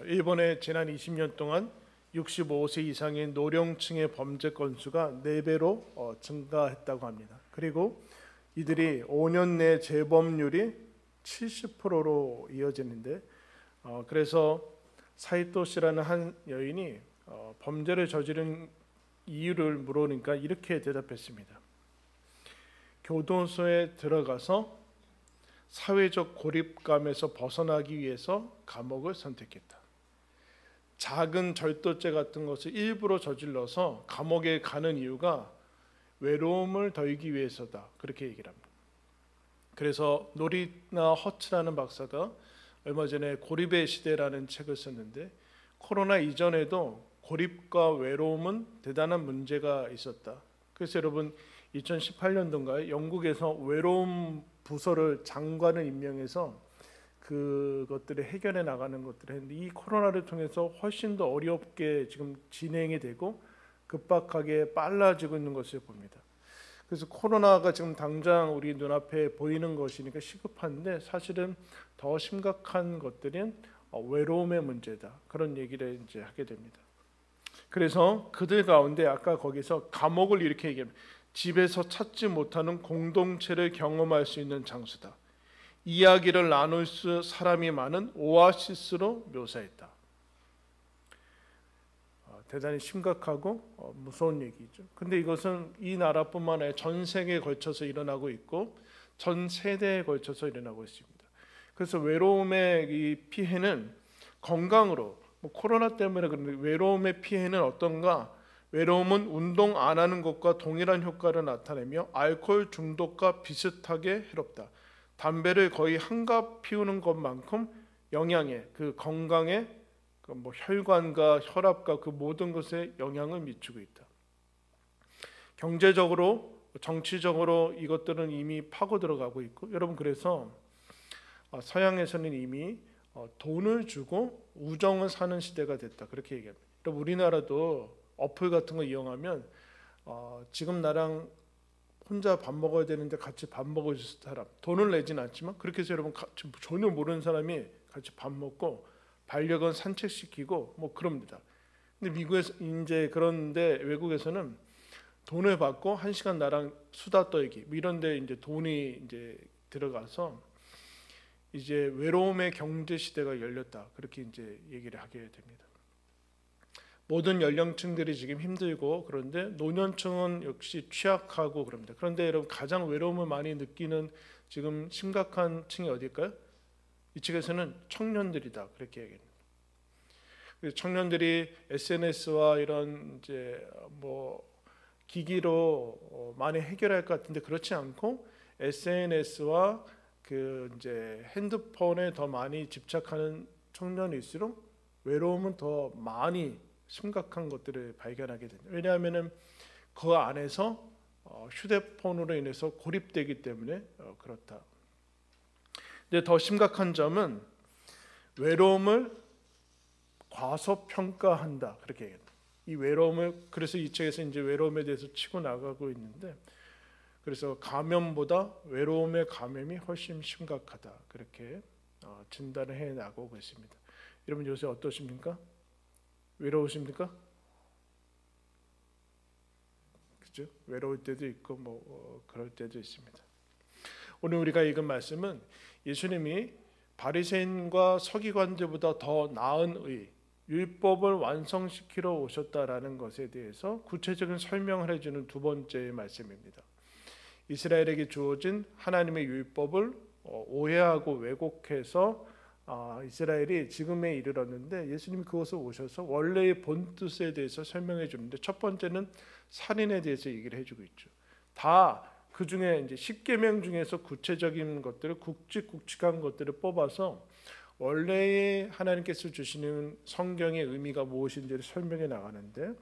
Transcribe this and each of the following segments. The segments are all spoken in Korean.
일본의 지난 20년 동안 65세 이상의 노령층의 범죄 건수가 4배로 증가했다고 합니다. 그리고 이들이 5년 내 재범률이 70%로 이어지는데 그래서 사이토 씨라는 한 여인이 범죄를 저지른 이유를 물으니까 이렇게 대답했습니다. 교도소에 들어가서 사회적 고립감에서 벗어나기 위해서 감옥을 선택했다. 작은 절도죄 같은 것을 일부러 저질러서 감옥에 가는 이유가 외로움을 덜기 위해서다. 그렇게 얘기를 합니다. 그래서 노리나 허츠라는 박사가 얼마 전에 고립의 시대라는 책을 썼는데 코로나 이전에도 고립과 외로움은 대단한 문제가 있었다. 그래서 여러분 2018년도인가요? 영국에서 외로움 부서를 장관을 임명해서 그것들을 해결해 나가는 것들을 했는데 이 코로나를 통해서 훨씬 더 어렵게 지금 진행이 되고 급박하게 빨라지고 있는 것을 봅니다. 그래서 코로나가 지금 당장 우리 눈앞에 보이는 것이니까 시급한데 사실은 더 심각한 것들은 외로움의 문제다. 그런 얘기를 이제 하게 됩니다. 그래서 그들 가운데 아까 거기서 감옥을 이렇게 얘기합니다. 집에서 찾지 못하는 공동체를 경험할 수 있는 장소다. 이야기를 나눌 수 사람이 많은 오아시스로 묘사했다. 대단히 심각하고 무서운 얘기죠. 근데 이것은 이 나라뿐만 아니라 전 세계에 걸쳐서 일어나고 있고 전 세대에 걸쳐서 일어나고 있습니다. 그래서 외로움의 이 피해는 건강으로 코로나 때문에 그런데 외로움의 피해는 어떤가? 외로움은 운동 안 하는 것과 동일한 효과를 나타내며 알코올 중독과 비슷하게 해롭다. 담배를 거의 한갑 피우는 것만큼 영향에 그 건강에 혈관과 혈압과 그 모든 것에 영향을 미치고 있다. 경제적으로 정치적으로 이것들은 이미 파고 들어가고 있고 여러분 그래서 서양에서는 이미 돈을 주고 우정을 사는 시대가 됐다. 그렇게 얘기합니다. 여러분 우리나라도 어플 같은 거 이용하면 지금 나랑 혼자 밥 먹어야 되는데 같이 밥 먹을 사람 돈을 내진 않지만 그렇게 해서 여러분 전혀 모르는 사람이 같이 밥 먹고 반려견 산책시키고 뭐 그럽니다. 근데 미국에서 이제 그런데 외국에서는 돈을 받고 1시간 나랑 수다 떨기 이런데 이제 돈이 이제 들어가서 이제 외로움의 경제 시대가 열렸다. 그렇게 이제 얘기를 하게 됩니다. 모든 연령층들이 지금 힘들고 그런데 노년층은 역시 취약하고 그럽니다. 그런데 여러분 가장 외로움을 많이 느끼는 지금 심각한 층이 어딜까요? 이 측에서는 청년들이다. 그렇게 얘기합니다. 청년들이 SNS와 이런 이제 기기로 많이 해결할 것 같은데 그렇지 않고 SNS와 그 이제 핸드폰에 더 많이 집착하는 청년일수록 외로움은 더 많이 심각한 것들을 발견하게 됩니다. 왜냐하면은 그 안에서 휴대폰으로 인해서 고립되기 때문에 그렇다. 근데 더 심각한 점은 외로움을 과소평가한다. 그렇게 얘기합니다. 이 외로움을 그래서 이 책에서 이제 외로움에 대해서 치고 나가고 있는데 그래서 감염보다 외로움의 감염이 훨씬 심각하다. 그렇게 진단을 해 나가고 있습니다. 여러분 요새 어떠십니까? 외로우십니까? 그죠? 외로울 때도 있고 그럴 때도 있습니다. 오늘 우리가 읽은 말씀은 예수님이 바리새인과 서기관들보다 더 나은 의, 율법을 완성시키러 오셨다라는 것에 대해서 구체적인 설명을 해주는 두 번째 말씀입니다. 이스라엘에게 주어진 하나님의 율법을 오해하고 왜곡해서 이스라엘이 지금에 이르렀는데 예수님이 그것을 오셔서 원래의 본 뜻에 대해서 설명해 주는데 첫 번째는 살인에 대해서 얘기를 해주고 있죠. 다 그 중에 이제 10계명 중에서 구체적인 것들을 굵직굵직한 것들을 뽑아서 원래의 하나님께서 주시는 성경의 의미가 무엇인지를 설명해 나가는데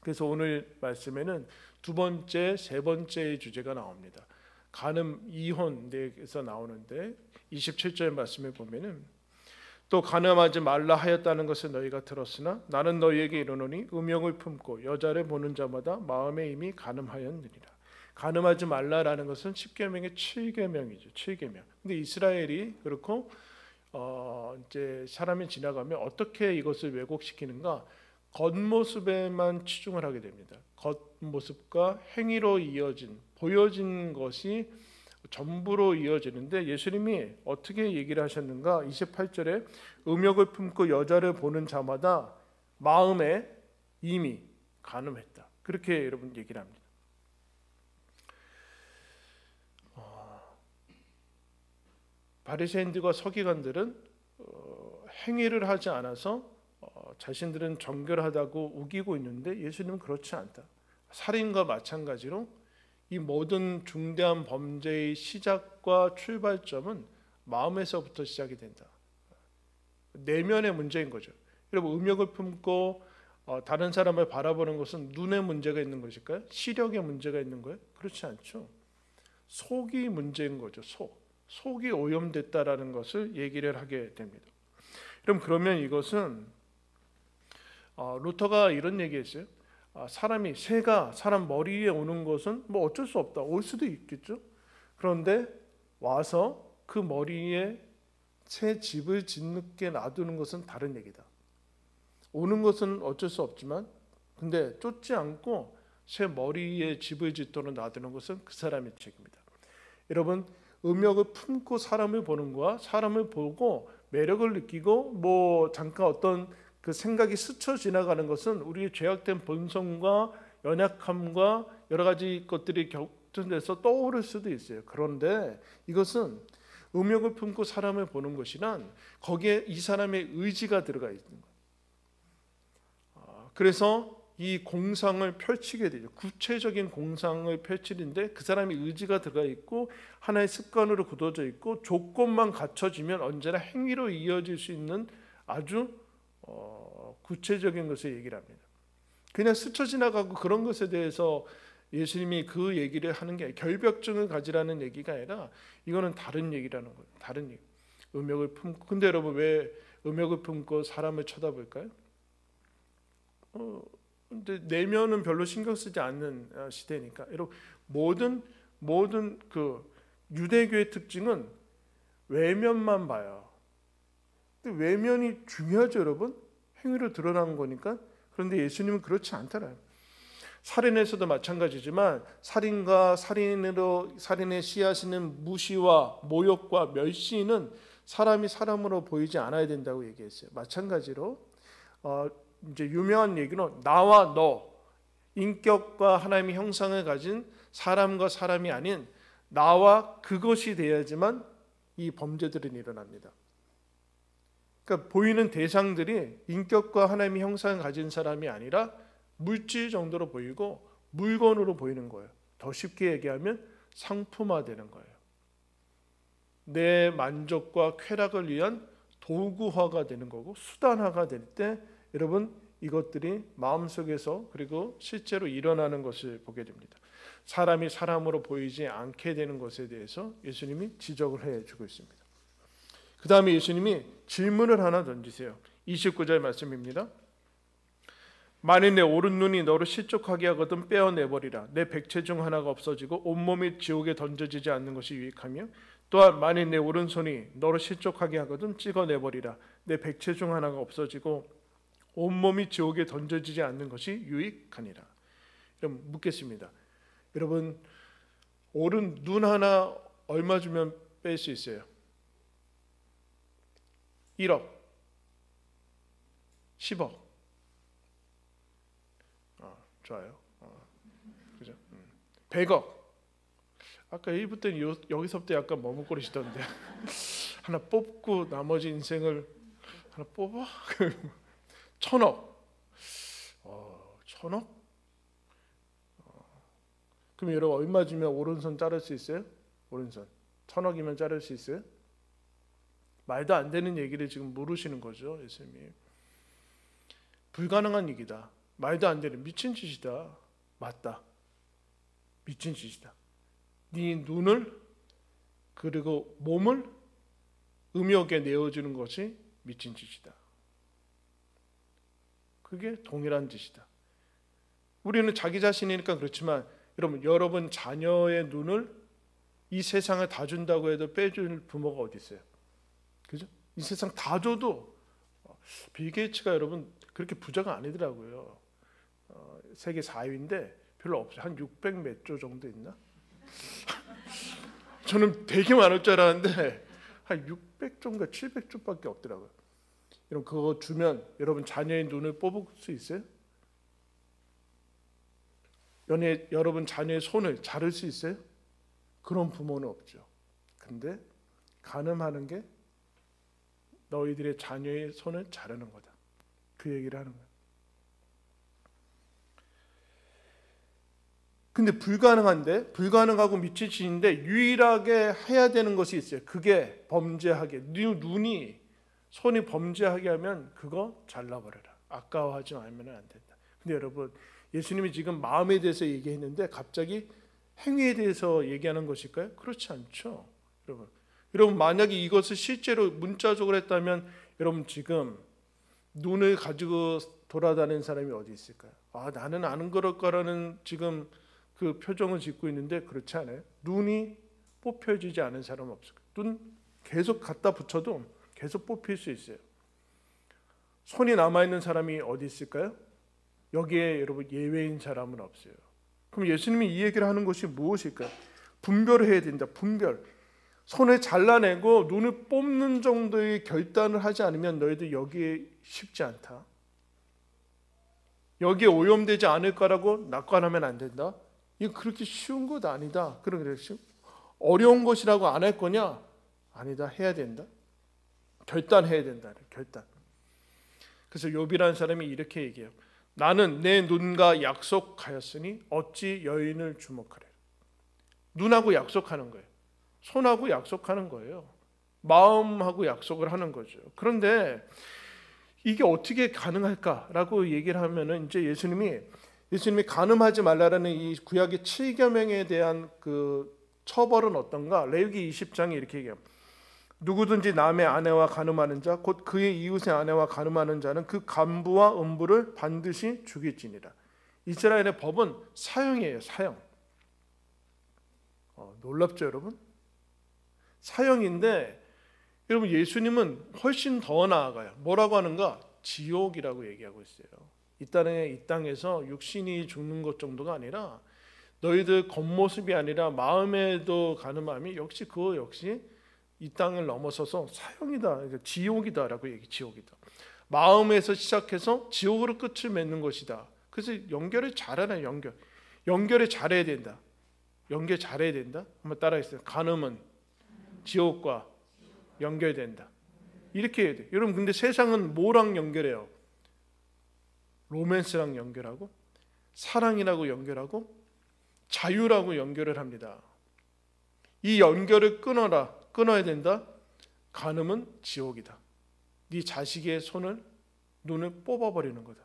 그래서 오늘 말씀에는 두 번째, 세 번째의 주제가 나옵니다. 간음, 이혼에서 나오는데 27절 말씀에 보면은 또 간음하지 말라 하였다는 것을 너희가 들었으나 나는 너희에게 이르노니 음욕을 품고 여자를 보는 자마다 마음에 이미 간음하였느니라. 간음하지 말라라는 것은 10계명의 7계명이죠. 7계명. 근데 이스라엘이 그렇고 이제 사람이 지나가면 어떻게 이것을 왜곡시키는가? 겉모습에만 치중을 하게 됩니다. 겉모습과 행위로 이어진 보여진 것이 전부로 이어지는데 예수님이 어떻게 얘기를 하셨는가? 28절에 음욕을 품고 여자를 보는 자마다 마음에 이미 간음했다. 그렇게 여러분 얘기를 합니다. 바리새인들과 서기관들은 행위를 하지 않아서 자신들은 정결하다고 우기고 있는데 예수님은 그렇지 않다. 살인과 마찬가지로 이 모든 중대한 범죄의 시작과 출발점은 마음에서부터 시작이 된다. 내면의 문제인 거죠. 여러분, 음욕을 품고 다른 사람을 바라보는 것은 눈에 문제가 있는 것일까요? 시력에 문제가 있는 거예요? 그렇지 않죠. 속이 문제인 거죠. 속이 오염됐다라는 것을 얘기를 하게 됩니다. 그러면 이것은 루터가 이런 얘기했어요. 새가 사람 머리 위에 오는 것은 뭐 어쩔 수 없다. 올 수도 있겠죠. 그런데 와서 그 머리에 새 집을 짓게 놔두는 것은 다른 얘기다. 오는 것은 어쩔 수 없지만 근데 쫓지 않고 새 머리에 집을 짓도록 놔두는 것은 그 사람의 책임이다. 여러분, 음욕을 품고 사람을 보는 거와 사람을 보고 매력을 느끼고 뭐 잠깐 어떤 그 생각이 스쳐 지나가는 것은 우리의 죄악된 본성과 연약함과 여러 가지 것들이 격전돼서 떠오를 수도 있어요. 그런데 이것은 음욕을 품고 사람을 보는 것이란 거기에 이 사람의 의지가 들어가 있는 거예요. 그래서 이 공상을 펼치게 되죠. 구체적인 공상을 펼치는데 그 사람의 의지가 들어가 있고 하나의 습관으로 굳어져 있고 조건만 갖춰지면 언제나 행위로 이어질 수 있는 아주 구체적인 것을 얘기를 합니다. 그냥 스쳐 지나가고 그런 것에 대해서 예수님이 그 얘기를 하는 게 결벽증을 가지라는 얘기가 아니라 이거는 다른 얘기라는 거예요. 다른 얘기. 음욕을 품고. 근데 여러분, 왜 음욕을 품고 사람을 쳐다볼까요? 근데 내면은 별로 신경 쓰지 않는 시대니까. 여러분, 모든 그 유대교의 특징은 외면만 봐요. 근데 외면이 중요하죠, 여러분. 행위로 드러나는 거니까. 그런데 예수님은 그렇지 않더라요. 살인에서도 마찬가지지만 살인과 살인에 시하시는 무시와 모욕과 멸시는 사람이 사람으로 보이지 않아야 된다고 얘기했어요. 마찬가지로 이제 유명한 얘기는 나와 너, 인격과 하나님의 형상을 가진 사람과 사람이 아닌 나와 그것이 돼야지만 이 범죄들은 일어납니다. 그러니까 보이는 대상들이 인격과 하나님의 형상을 가진 사람이 아니라 물질 정도로 보이고 물건으로 보이는 거예요. 더 쉽게 얘기하면 상품화되는 거예요. 내 만족과 쾌락을 위한 도구화가 되는 거고 수단화가 될 때 여러분, 이것들이 마음속에서 그리고 실제로 일어나는 것을 보게 됩니다. 사람이 사람으로 보이지 않게 되는 것에 대해서 예수님이 지적을 해주고 있습니다. 그 다음에 예수님이 질문을 하나 던지세요. 29절 말씀입니다. 만일 내 오른 눈이 너를 실족하게 하거든 빼어내버리라. 내 백체 중 하나가 없어지고 온몸이 지옥에 던져지지 않는 것이 유익하며 또한 만일 내 오른손이 너를 실족하게 하거든 찍어내버리라. 내 백체 중 하나가 없어지고 온몸이 지옥에 던져지지 않는 것이 유익하니라. 그럼 묻겠습니다. 여러분, 오른 눈 하나 얼마 주면 뺄 수 있어요? 1억, 10억. 좋아요. 그죠? 100억. 아까 1부 때는 여기서부터 약간 머뭇거리시던데 하나 뽑고 나머지 인생을 하나 뽑아? 1000억. 1000억? 그럼 여러분 얼마 주면 오른손 자를 수 있어요? 오른손 1000억이면 자를 수 있어요? 말도 안 되는 얘기를 지금 물으시는 거죠, 예수님이. 불가능한 얘기다. 말도 안 되는 미친 짓이다. 맞다. 미친 짓이다. 네 눈을 그리고 몸을 음욕에 내어주는 것이 미친 짓이다. 그게 동일한 짓이다. 우리는 자기 자신이니까 그렇지만 여러분 자녀의 눈을 이 세상을 다 준다고 해도 빼줄 부모가 어디 있어요? 그죠? 이 세상 다 줘도 빌 게이츠가 여러분 그렇게 부자가 아니더라고요. 세계 4위인데 별로 없어요. 한 600 몇 조 정도 있나? 저는 되게 많을 줄 알았는데 한 600조인가 700조밖에 없더라고요. 여러분 그거 주면 여러분 자녀의 눈을 뽑을 수 있어요? 여러분 자녀의 손을 자를 수 있어요? 그런 부모는 없죠. 근데 간음하는 게 너희들의 자녀의 손을 자르는 거다. 그 얘기를 하는 거예요. 근데 불가능하고 미친 짓인데 유일하게 해야 되는 것이 있어요. 그게 범죄하게, 손이 범죄하게 하면 그거 잘라버려라. 아까워하지 말면 안 된다. 근데 여러분 예수님이 지금 마음에 대해서 얘기했는데 갑자기 행위에 대해서 얘기하는 것일까요? 그렇지 않죠. 여러분 만약에 이것을 실제로 문자적으로 했다면 여러분 지금 눈을 가지고 돌아다니는 사람이 어디 있을까요? 나는 안 그럴 거라는 지금 그 표정을 짓고 있는데 그렇지 않아요? 눈이 뽑혀지지 않은 사람은 없을 거예요. 눈 계속 갖다 붙여도 계속 뽑힐 수 있어요. 손이 남아있는 사람이 어디 있을까요? 여기에 여러분 예외인 사람은 없어요. 그럼 예수님이 이 얘기를 하는 것이 무엇일까요? 분별을 해야 된다. 분별. 손을 잘라내고 눈을 뽑는 정도의 결단을 하지 않으면 너희들 여기에 쉽지 않다. 여기에 오염되지 않을 거라고 낙관하면 안 된다. 이거 그렇게 쉬운 것 아니다. 그러겠죠? 어려운 것이라고 안 할 거냐? 아니다. 해야 된다. 결단해야 된다. 결단. 그래서 욥이라는 사람이 이렇게 얘기해요. 나는 내 눈과 약속하였으니 어찌 여인을 주목하래. 눈하고 약속하는 거예요. 손하고 약속하는 거예요. 마음하고 약속을 하는 거죠. 그런데 이게 어떻게 가능할까라고 얘기를 하면은 이제 예수님이 간음하지 말라라는 이 구약의 7계명에 대한 그 처벌은 어떤가? 레위기 20장에 이렇게 얘기해요. 누구든지 남의 아내와 간음하는 자 곧 그의 이웃의 아내와 간음하는 자는 그 간부와 음부를 반드시 죽일지니라. 이스라엘의 법은 사형이에요. 사형. 놀랍죠 여러분? 사형인데 여러분 예수님은 훨씬 더 나아가요. 뭐라고 하는가? 지옥이라고 얘기하고 있어요. 이 땅에서 육신이 죽는 것 정도가 아니라 너희들 겉모습이 아니라 마음에도 간음함이 역시 이 땅을 넘어서서 사형이다, 지옥이다라고 얘기. 지옥이다. 마음에서 시작해서 지옥으로 끝을 맺는 것이다. 그래서 연결을 잘하네. 연결을 잘해야 된다. 연결 잘해야 된다. 한번 따라했어요. 간음은 지옥과 연결된다. 이렇게 해야 돼. 여러분 근데 세상은 뭐랑 연결해요? 로맨스랑 연결하고 사랑이라고 연결하고 자유라고 연결을 합니다. 이 연결을 끊어야 된다. 간음은 지옥이다. 네 자식의 눈을 뽑아버리는 거다.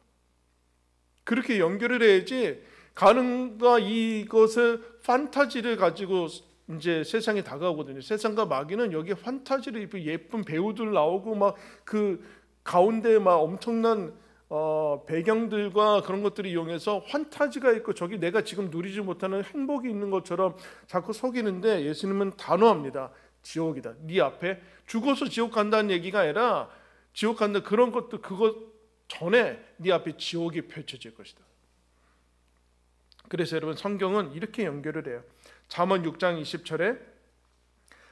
그렇게 연결을 해야지 간음과 이것을 판타지를 가지고 이제 세상에 다가오거든요. 세상과 마귀는 여기에 판타지를 입고 예쁜 배우들 나오고 막 그 가운데 막 엄청난 배경들과 그런 것들을 이용해서 판타지가 있고 저기 내가 지금 누리지 못하는 행복이 있는 것처럼 자꾸 속이는데 예수님은 단호합니다. 지옥이다. 네 앞에 죽어서 지옥 간다는 얘기가 아니라 지옥 간다 그런 것도 그것 전에 네 앞에 지옥이 펼쳐질 것이다. 그래서 여러분 성경은 이렇게 연결을 해요. 잠언 6장 20절에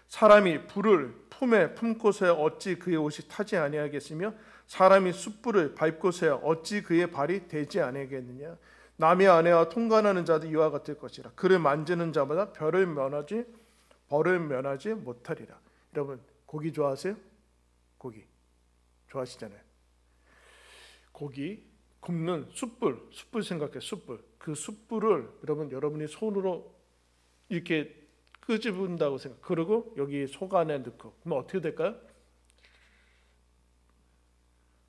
사람이 불을 품에 품고서야 어찌 그의 옷이 타지 아니하겠으며 사람이 숯불을 밟고서야 어찌 그의 발이 되지 아니하겠느냐. 남의 아내와 통관하는 자도 이와 같을 것이라. 그를 만지는 자마다 벌을 면하지 못하리라. 여러분 고기 좋아하세요? 고기 좋아하시잖아요. 고기 굽는 숯불 생각해. 숯불. 그 숯불을 여러분이 손으로 이렇게 끄집은다고 생각. 그리고 여기 속 안에 넣고 그러면 어떻게 될까요?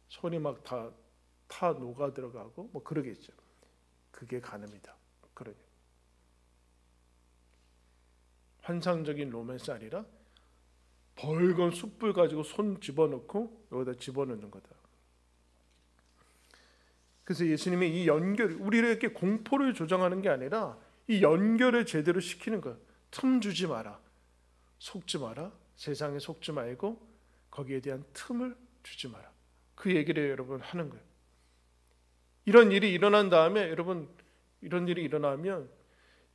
손이 막 다 녹아 들어가고 뭐 그러겠죠. 그게 간음이다. 그러니 환상적인 로맨스 아니라 벌건 숯불 가지고 손 집어넣고 여기다 집어넣는 거다. 그래서 예수님이 이 연결, 우리에게 공포를 조장하는 게 아니라 이 연결을 제대로 시키는 거예요. 틈 주지 마라. 속지 마라. 세상에 속지 말고 거기에 대한 틈을 주지 마라. 그 얘기를 여러분 하는 거예요. 이런 일이 일어난 다음에 여러분, 이런 일이 일어나면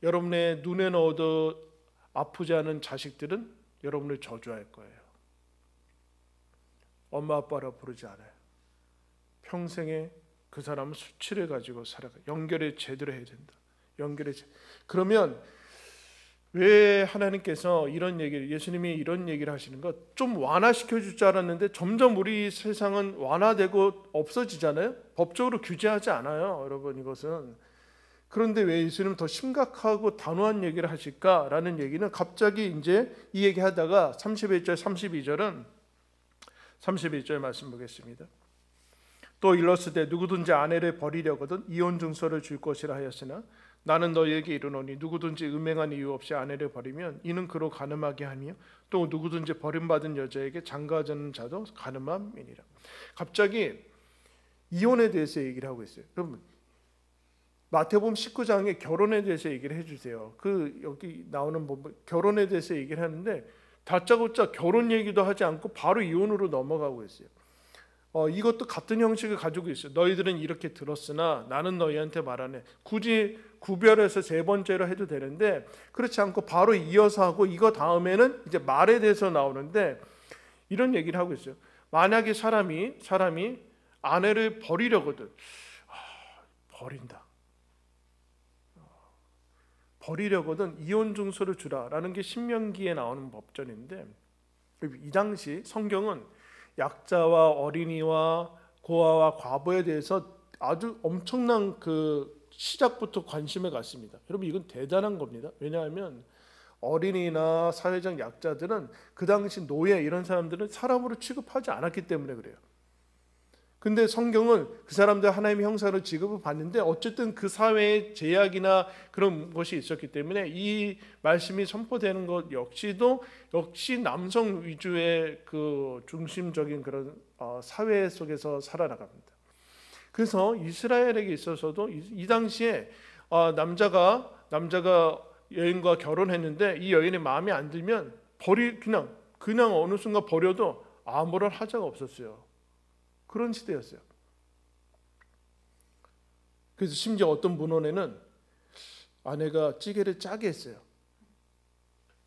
여러분의 눈에 넣어도 아프지 않은 자식들은 여러분을 저주할 거예요. 엄마 아빠라 부르지 않아요. 평생에 그 사람은 수치를 가지고 살아가. 연결을 제대로 해야 된다. 그러면 왜 하나님께서 이런 얘기를, 예수님이 이런 얘기를 하시는 것, 좀 완화시켜 줄 줄 알았는데 점점 우리 세상은 완화되고 없어지잖아요. 법적으로 규제하지 않아요, 여러분. 이것은. 그런데 왜 예수님은 더 심각하고 단호한 얘기를 하실까라는 얘기는, 갑자기 이제 이 얘기하다가 31절 32절은 31절 말씀 보겠습니다. 또 일렀으되 누구든지 아내를 버리려거든 이혼 증서를 줄 것이라 하였으나 나는 너희에게 이르노니 누구든지 음행한 이유 없이 아내를 버리면 이는 그로 간음하게 하며 또 누구든지 버림받은 여자에게 장가하는 자도 간음함이니라. 갑자기 이혼에 대해서 얘기를 하고 있어요. 여러분, 마태복음 19장에 결혼에 대해서 얘기를 해주세요. 그 여기 나오는 결혼에 대해서 얘기를 하는데 다짜고짜 결혼 얘기도 하지 않고 바로 이혼으로 넘어가고 있어요. 이것도 같은 형식을 가지고 있어요. 너희들은 이렇게 들었으나 나는 너희한테 말하네. 굳이 구별해서 세 번째로 해도 되는데 그렇지 않고 바로 이어서 하고, 이거 다음에는 이제 말에 대해서 나오는데 이런 얘기를 하고 있어요. 만약에 사람이 아내를 버리려거든, 버리려거든 이혼 증서를 주라라는 게 신명기에 나오는 법전인데, 이 당시 성경은 약자와 어린이와 고아와 과부에 대해서 아주 엄청난 그 시작부터 관심을 갖습니다. 여러분, 이건 대단한 겁니다. 왜냐하면 어린이나 사회적 약자들은 그 당시 노예 이런 사람들은 사람으로 취급하지 않았기 때문에 그래요. 근데 성경은 그 사람들 하나님의 형상으로 취급을 받는데 어쨌든 그 사회의 제약이나 그런 것이 있었기 때문에 이 말씀이 선포되는 것 역시 남성 위주의 그 중심적인 그런 사회 속에서 살아나갑니다. 그래서 이스라엘에게 있어서도 이 당시에 남자가 여인과 결혼했는데 이 여인의 마음에 안 들면 그냥 어느 순간 버려도 아무런 하자가 없었어요. 그런 시대였어요. 그래서 심지어 어떤 문헌에는 아내가 찌개를 짜게 했어요.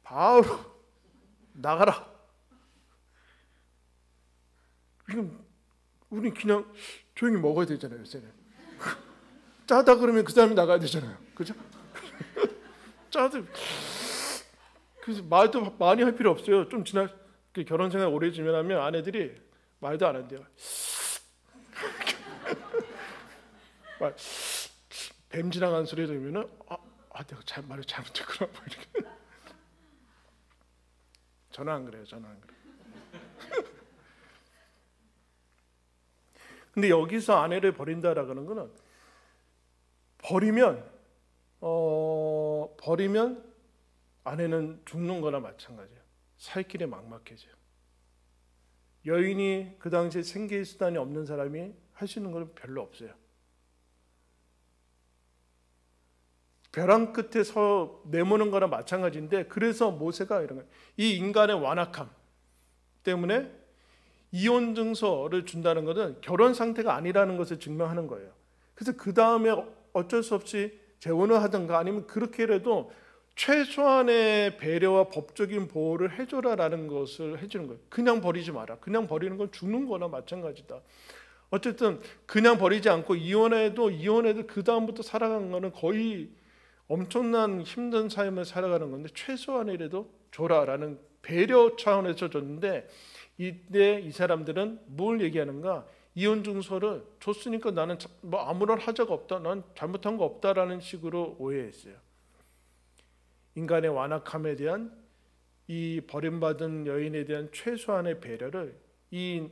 바로 나가라. 지금 우리 그냥 조용히 먹어야 되잖아요, 요새는. 짜다 그러면 그 사람이 나가야 되잖아요, 그죠? 짜도 그래서 말도 많이 할 필요 없어요. 좀 결혼 생활 오래 지면하면 아내들이 말도 안 한대요. 뱀 지나가는 소리 들으면은 내가 말을 잘못했구나 뭐 이렇게. 저는 안 그래요. 근데 여기서 아내를 버린다라는 거는 버리면 아내는 죽는 거나 마찬가지예요. 살 길이 막막해져요. 여인이 그 당시에 생계 수단이 없는 사람이 할 수 있는 건 별로 없어요. 벼랑 끝에 서 내모는 거나 마찬가지인데, 그래서 모세가 이런 거예요. 이 인간의 완악함 때문에 이혼 증서를 준다는 것은 결혼 상태가 아니라는 것을 증명하는 거예요. 그래서 그 다음에 어쩔 수 없이 재혼을 하든가 아니면 그렇게라도 최소한의 배려와 법적인 보호를 해줘라라는 것을 해주는 거예요. 그냥 버리지 마라. 그냥 버리는 건 죽는 거나 마찬가지다. 어쨌든 그냥 버리지 않고 이혼해도 그 다음부터 살아가는 거는 거의 엄청난 힘든 삶을 살아가는 건데 최소한이라도 줘라라는 배려 차원에서 줬는데, 이때 이 사람들은 뭘 얘기하는가? 이혼 증서를 줬으니까 나는 뭐 아무런 하자가 없다, 난 잘못한 거 없다라는 식으로 오해했어요. 인간의 완악함에 대한 이 버림받은 여인에 대한 최소한의 배려를 이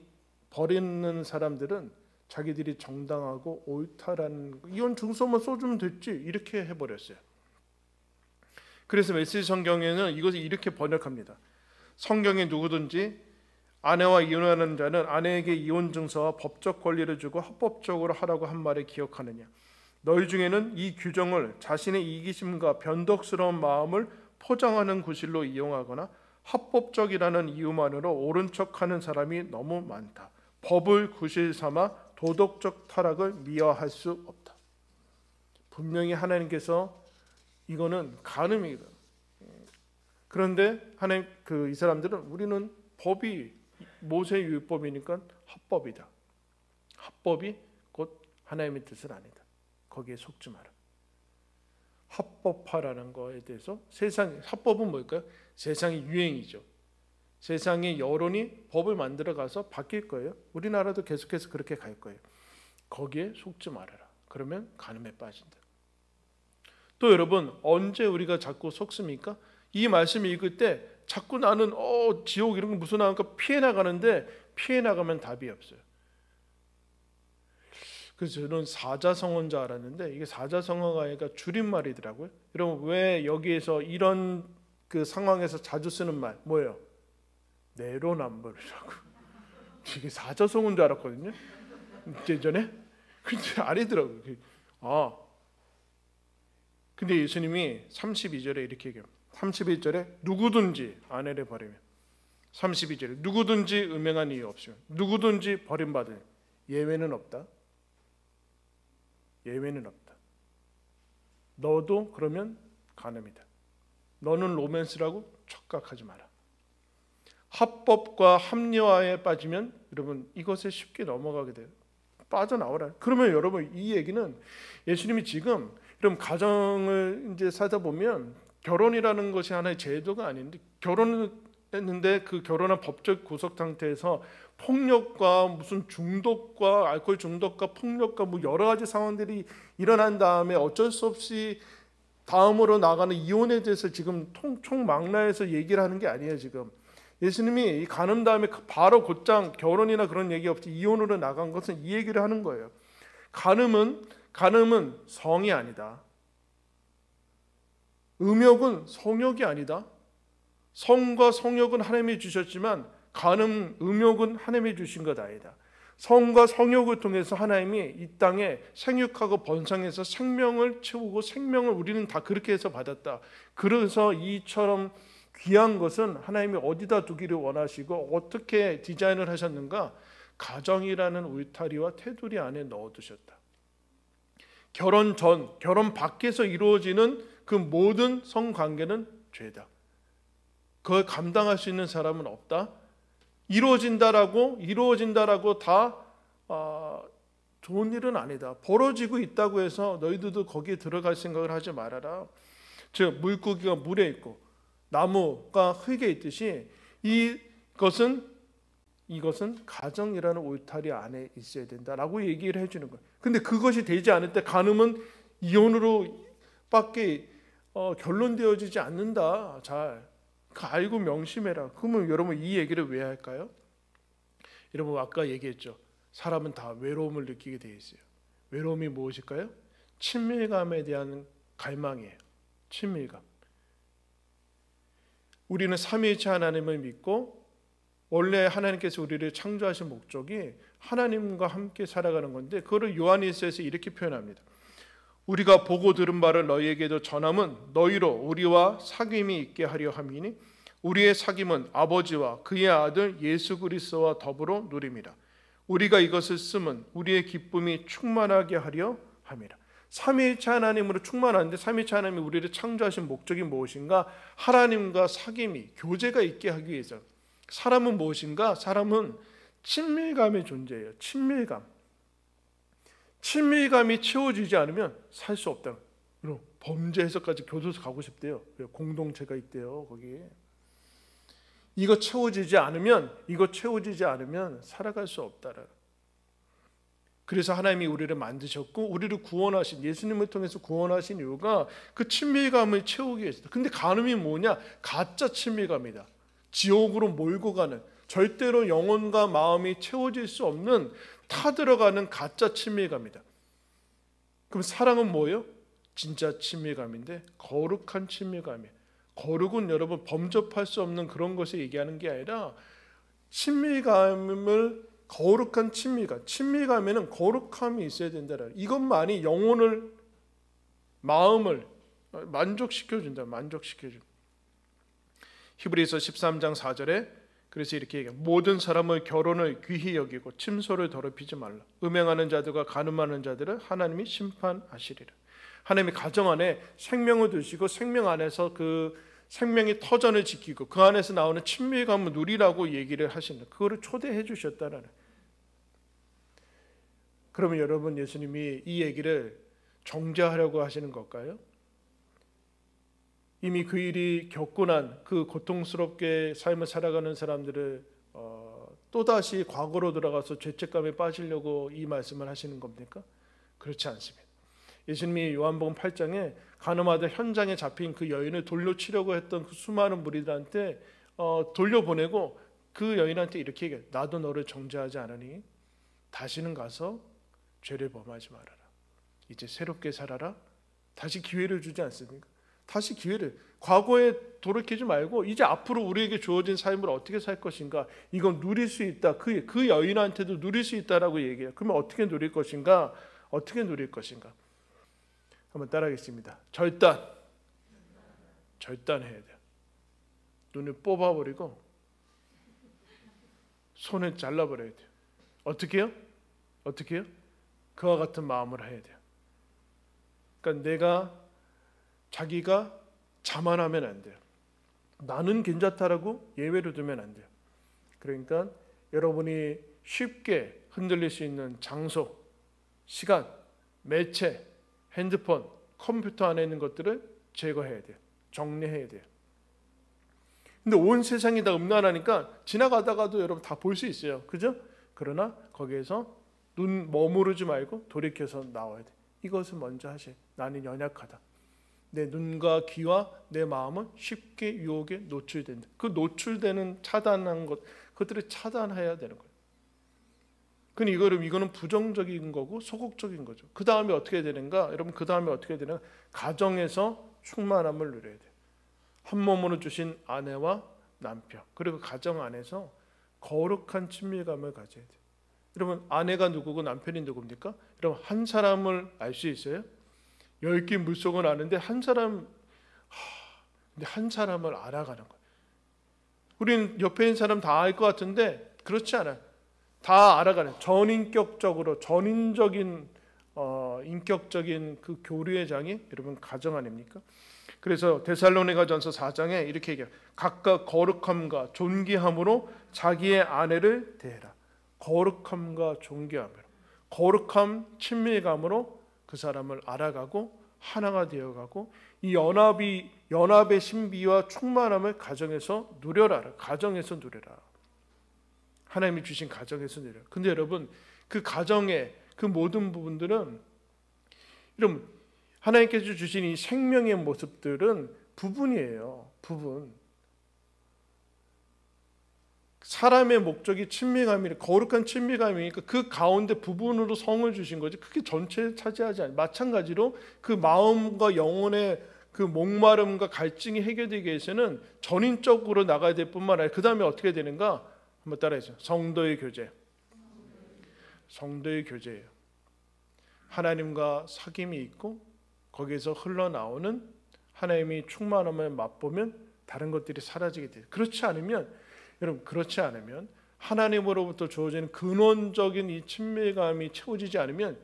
버리는 사람들은 자기들이 정당하고 옳다라는, 이혼 증서만 써주면 됐지 이렇게 해버렸어요. 그래서 메시지 성경에는 이것을 이렇게 번역합니다. 성경에 누구든지 아내와 이혼하는 자는 아내에게 이혼 증서와 법적 권리를 주고 합법적으로 하라고 한 말을 기억하느냐. 너희 중에는 이 규정을 자신의 이기심과 변덕스러운 마음을 포장하는 구실로 이용하거나 합법적이라는 이유만으로 옳은 척하는 사람이 너무 많다. 법을 구실 삼아 도덕적 타락을 미화할 수 없다. 분명히 하나님께서 이거는 간음이다. 그런데 하나님 이 사람들은 우리는 법이 모세 율법이니까 합법이다. 합법이 곧 하나님의 뜻은 아니다. 거기에 속지 마라. 합법화라는 거에 대해서 합법은 뭘까요? 세상의 유행이죠. 세상의 여론이 법을 만들어가서 바뀔 거예요. 우리나라도 계속해서 그렇게 갈 거예요. 거기에 속지 말아라. 그러면 간음에 빠진다. 또 여러분, 언제 우리가 자꾸 속습니까? 이 말씀을 읽을 때 자꾸 나는 지옥 이런 거 무슨 나니까 피해 나가는데 피해 나가면 답이 없어요. 그래서 저는 사자성어인 줄 알았는데 이게 사자성어가 아니라 줄임말이더라고요. 여러분, 왜 여기에서 이런 그 상황에서 자주 쓰는 말 뭐예요? 내로남불이라고. 이게 사자성어인 줄 알았거든요. 예전에. 근데 아니더라고요. 근데 예수님이 32절에 이렇게 얘기합니다. 31절에 누구든지 아내를 버리면, 32절에 누구든지 음행한 이유 없으면, 누구든지 버림받으면 예외는 없다. 예외는 없다. 너도 그러면 간음이다. 너는 로맨스라고 착각하지 마라. 합법과 합리화에 빠지면 여러분 이것에 쉽게 넘어가게 돼요. 빠져나오라. 그러면 여러분 이 얘기는 예수님이 지금 여러분 가정을 이제 살다 보면 결혼이라는 것이 하나의 제도가 아닌데, 결혼했는데 그 결혼한 법적 구속 상태에서 폭력과 무슨 중독과 알코올 중독과 폭력과 뭐 여러 가지 상황들이 일어난 다음에 어쩔 수 없이 다음으로 나가는 이혼에 대해서 지금 총망라해서 얘기를 하는 게 아니에요. 지금 예수님이 이 간음 다음에 바로 곧장 결혼이나 그런 얘기 없이 이혼으로 나간 것은 이 얘기를 하는 거예요. 간음은 성이 아니다. 음욕은 성욕이 아니다. 성과 성욕은 하나님이 주셨지만 간음, 음욕은 하나님이 주신 것 아니다. 성과 성욕을 통해서 하나님이 이 땅에 생육하고 번성해서 생명을 채우고 생명을 우리는 다 그렇게 해서 받았다. 그래서 이처럼 귀한 것은 하나님이 어디다 두기를 원하시고 어떻게 디자인을 하셨는가? 가정이라는 울타리와 테두리 안에 넣어두셨다. 결혼 전, 결혼 밖에서 이루어지는 그 모든 성관계는 죄다. 그걸 감당할 수 있는 사람은 없다. 이루어진다라고 다 좋은 일은 아니다. 벌어지고 있다고 해서 너희들도 거기에 들어갈 생각을 하지 말아라. 즉 물고기가 물에 있고 나무가 흙에 있듯이 이것은 가정이라는 울타리 안에 있어야 된다라고 얘기를 해주는 거예요. 근데 그것이 되지 않을 때 간음은 이혼으로밖에 결론되어지지 않는다. 잘 알고 명심해라. 그러면 여러분 이 얘기를 왜 할까요? 여러분 아까 얘기했죠. 사람은 다 외로움을 느끼게 돼 있어요. 외로움이 무엇일까요? 친밀감에 대한 갈망이에요. 친밀감. 우리는 삼위일체 하나님을 믿고 원래 하나님께서 우리를 창조하신 목적이 하나님과 함께 살아가는 건데 그거를 요한일서에서 이렇게 표현합니다. 우리가 보고 들은 바를 너희에게도 전함은 너희로 우리와 사귐이 있게 하려 함이니 우리의 사귐은 아버지와 그의 아들 예수 그리스도와 더불어 누림이라. 우리가 이것을 쓰면 우리의 기쁨이 충만하게 하려 함이라. 삼위일체 하나님으로 충만한데 삼위일체 하나님이 우리를 창조하신 목적이 무엇인가? 하나님과 사귐이 교제가 있게 하기 위해서. 사람은 무엇인가? 사람은 친밀감의 존재예요. 친밀감이 채워지지 않으면 살 수 없다. 범죄해서까지 교도소 가고 싶대요. 공동체가 있대요. 거기에. 이거 채워지지 않으면 살아갈 수 없다라. 그래서 하나님이 우리를 만드셨고 우리를 구원하신, 예수님을 통해서 구원하신 이유가 그 친밀감을 채우기 위해서다. 근데 간음이 뭐냐? 가짜 친밀감이다. 지옥으로 몰고 가는, 절대로 영혼과 마음이 채워질 수 없는 타들어가는 가짜 친밀감이다. 그럼 사랑은 뭐예요? 진짜 친밀감인데 거룩한 친밀감이에요. 거룩은 여러분 범접할 수 없는 그런 것을 얘기하는 게 아니라 친밀감을, 거룩한 친밀감에는 거룩함이 있어야 된다. 이것만이 영혼을, 마음을 만족시켜준다. 히브리서 13장 4절에 그래서 이렇게 얘기해요. 모든 사람의 결혼을 귀히 여기고 침소를 더럽히지 말라. 음행하는 자들과 간음하는 자들은 하나님이 심판하시리라. 하나님이 가정 안에 생명을 두시고 생명 안에서 그 생명의 터전을 지키고 그 안에서 나오는 친밀감을 누리라고 얘기를 하신다. 그거를 초대해 주셨다는. 그러면 여러분, 예수님이 이 얘기를 정죄하려고 하시는 걸까요? 이미 그 일이 겪고 난 그 고통스럽게 삶을 살아가는 사람들을 또다시 과거로 돌아가서 죄책감에 빠지려고 이 말씀을 하시는 겁니까? 그렇지 않습니다. 예수님이 요한복음 8장에 간음하다 현장에 잡힌 그 여인을 돌려치려고 했던 그 수많은 무리들한테 돌려보내고 그 여인한테 이렇게 얘기해요. 나도 너를 정죄하지 않으니 다시는 가서 죄를 범하지 말아라. 이제 새롭게 살아라. 다시 기회를 주지 않습니까? 다시 기회를, 과거에 돌이키지 말고 이제 앞으로 우리에게 주어진 삶을 어떻게 살 것인가, 이건 누릴 수 있다. 그 여인한테도 누릴 수 있다라고 얘기해요. 그러면 어떻게 누릴 것인가? 어떻게 누릴 것인가? 한번 따라하겠습니다. 절단해야 돼요. 눈을 뽑아버리고 손을 잘라버려야 돼요. 어떻게요? 그와 같은 마음을 해야 돼요. 그러니까 자기가 자만하면 안 돼요. 나는 괜찮다라고 예외로 두면 안 돼요. 그러니까 여러분이 쉽게 흔들릴 수 있는 장소, 시간, 매체, 핸드폰, 컴퓨터 안에 있는 것들을 제거해야 돼요. 정리해야 돼요. 근데 온 세상이 다 음란하니까 지나가다가도 여러분 다 볼 수 있어요. 그죠? 그러나 거기에서 눈 머무르지 말고 돌이켜서 나와야 돼. 이것을 먼저 하세요. 나는 연약하다. 내 눈과 귀와 내 마음은 쉽게 유혹에 노출된다. 그 노출되는 차단한 것, 그것들을 차단해야 되는 거예요. 근데 이거는 부정적인 거고 소극적인 거죠. 그 다음에 어떻게 되는가? 여러분, 그 다음에 어떻게 되는가? 가정에서 충만함을 누려야 돼요. 한 몸으로 주신 아내와 남편, 그리고 가정 안에서 거룩한 친밀감을 가져야 돼요. 여러분, 아내가 누구고 남편이 누굽니까? 여러분, 한 사람을 알 수 있어요? 10개 물속은 아는데 근데 한 사람을 알아가는 거예요. 우리는 옆에 있는 사람 다 알 것 같은데 그렇지 않아요. 다 알아가는, 전인격적으로 전인적인 인격적인 그 교류의 장이 여러분 가정 아닙니까? 그래서 데살로니가전서 4장에 이렇게 얘기해요. 각각 거룩함과 존귀함으로 자기의 아내를 대해라. 거룩함과 존귀함으로, 거룩함, 친밀감으로 그 사람을 알아가고 하나가 되어가고, 이 연합의 신비와 충만함을 가정에서 누려라. 가정에서 누려라. 하나님이 주신 가정에서 누려라. 근데 여러분, 그 가정의 그 모든 부분들은, 여러분, 하나님께서 주신 이 생명의 모습들은 부분이에요. 부분. 사람의 목적이 친밀감이니까, 거룩한 친밀감이니까 그 가운데 부분으로 성을 주신 거지, 그게 전체를 차지하지 않아요. 마찬가지로 그 마음과 영혼의 그 목마름과 갈증이 해결되기 위해서는 전인적으로 나가야 될 뿐만 아니라 그 다음에 어떻게 되는가? 한번 따라해주세요. 성도의 교제. 성도의 교제예요. 하나님과 사귐이 있고 거기에서 흘러나오는 하나님이 충만함을 맛보면 다른 것들이 사라지게 돼요. 그렇지 않으면 하나님으로부터 주어지는 근원적인 이 친밀감이 채워지지 않으면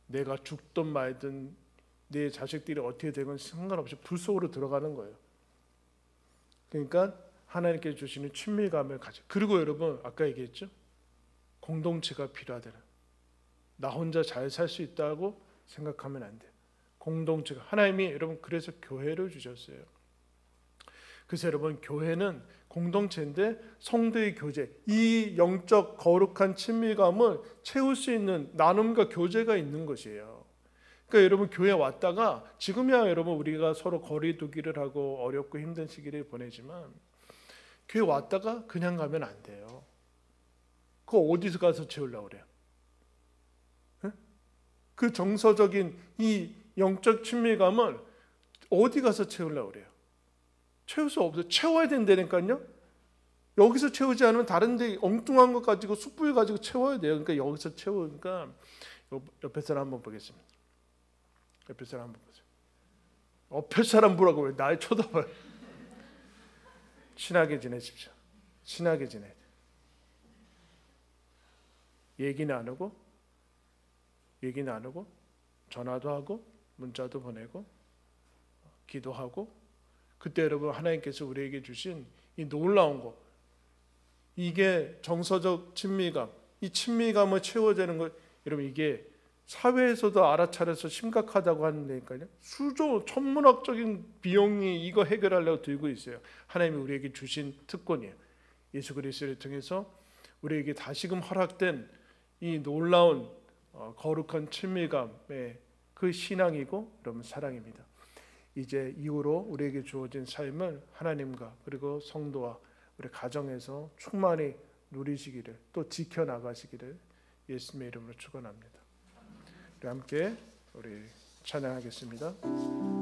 내가 죽든 말든 내 자식들이 어떻게 되건 상관없이 불 속으로 들어가는 거예요. 그러니까 하나님께서 주시는 친밀감을 가져. 그리고 여러분, 아까 얘기했죠? 공동체가 필요하다는. 나 혼자 잘 살 수 있다고 생각하면 안 돼요. 공동체가, 하나님이 여러분 그래서 교회를 주셨어요. 그래서 여러분, 교회는 공동체인데 성도의 교제, 이 영적 거룩한 친밀감을 채울 수 있는 나눔과 교제가 있는 것이에요. 그러니까 여러분, 교회 왔다가, 지금이야 여러분 우리가 서로 거리 두기를 하고 어렵고 힘든 시기를 보내지만, 교회 왔다가 그냥 가면 안 돼요. 그거 어디서 가서 채우려고 그래요? 그 정서적인 이 영적 친밀감을 어디 가서 채우려고 그래요? 채울 수 없어요. 채워야 된다니까요. 여기서 채우지 않으면 다른 데 엉뚱한 것 가지고 숯불 가지고 채워야 돼요. 그러니까 여기서 채우니까, 옆에 사람 한번 보겠습니다. 옆에 사람 한번 보세요. 옆에 사람 보라고 왜 날 쳐다봐요? 친하게 지내십시오. 친하게 지내야 돼요. 얘기 나누고 전화도 하고 문자도 보내고 기도하고, 그때 여러분 하나님께서 우리에게 주신 이 놀라운 거, 이게 정서적 친밀감, 이 친밀감을 채워지는 것, 여러분 이게 사회에서도 알아차려서 심각하다고 하는데니까요. 수조 천문학적인 비용이 이거 해결하려고 들고 있어요. 하나님이 우리에게 주신 특권이에요. 예수 그리스도를 통해서 우리에게 다시금 허락된 이 놀라운 거룩한 친밀감의 그 신앙이고 여러분 사랑입니다. 이제 이후로 우리에게 주어진 삶을 하나님과 그리고 성도와 우리 가정에서 충만히 누리시기를, 또 지켜나가시기를 예수님의 이름으로 축원합니다. 함께 우리 찬양하겠습니다.